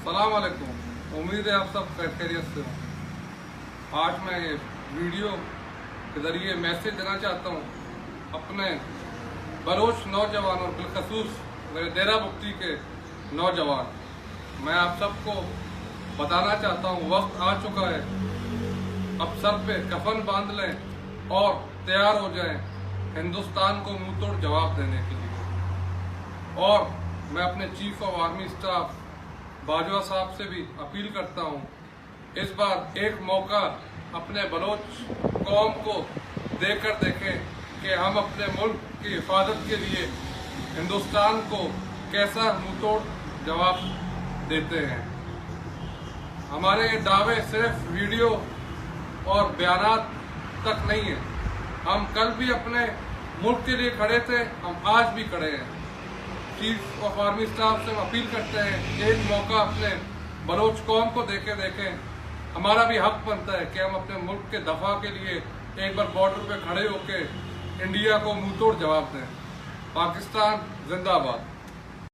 सलाम अलैकुम। उम्मीद है आप सब खैरियत से हो। आज मैं ये वीडियो के ज़रिए मैसेज देना चाहता हूँ अपने बलोच नौजवान और बिलखसूस मेरे डेरा मुफ्ती के नौजवान। मैं आप सबको बताना चाहता हूँ वक्त आ चुका है, अब सर पे कफन बांध लें और तैयार हो जाएं हिंदुस्तान को मुंह तोड़ जवाब देने के लिए। और मैं अपने chief of army staff Bajwa साहब से भी अपील करता हूँ, इस बार एक मौका अपने बलोच कौम को देकर देखें कि हम अपने मुल्क की हिफाजत के लिए हिंदुस्तान को कैसा मुंहतोड़ जवाब देते हैं। हमारे ये दावे सिर्फ वीडियो और बयानात तक नहीं है, हम कल भी अपने मुल्क के लिए खड़े थे, हम आज भी खड़े हैं। चीफ ऑफ आर्मी स्टाफ से हम अपील करते हैं एक मौका अपने बलोच कौम को देखें। हमारा भी हक बनता है कि हम अपने मुल्क के दफा के लिए एक बार बॉर्डर पे खड़े होकर इंडिया को मुंहतोड़ जवाब दें। पाकिस्तान जिंदाबाद।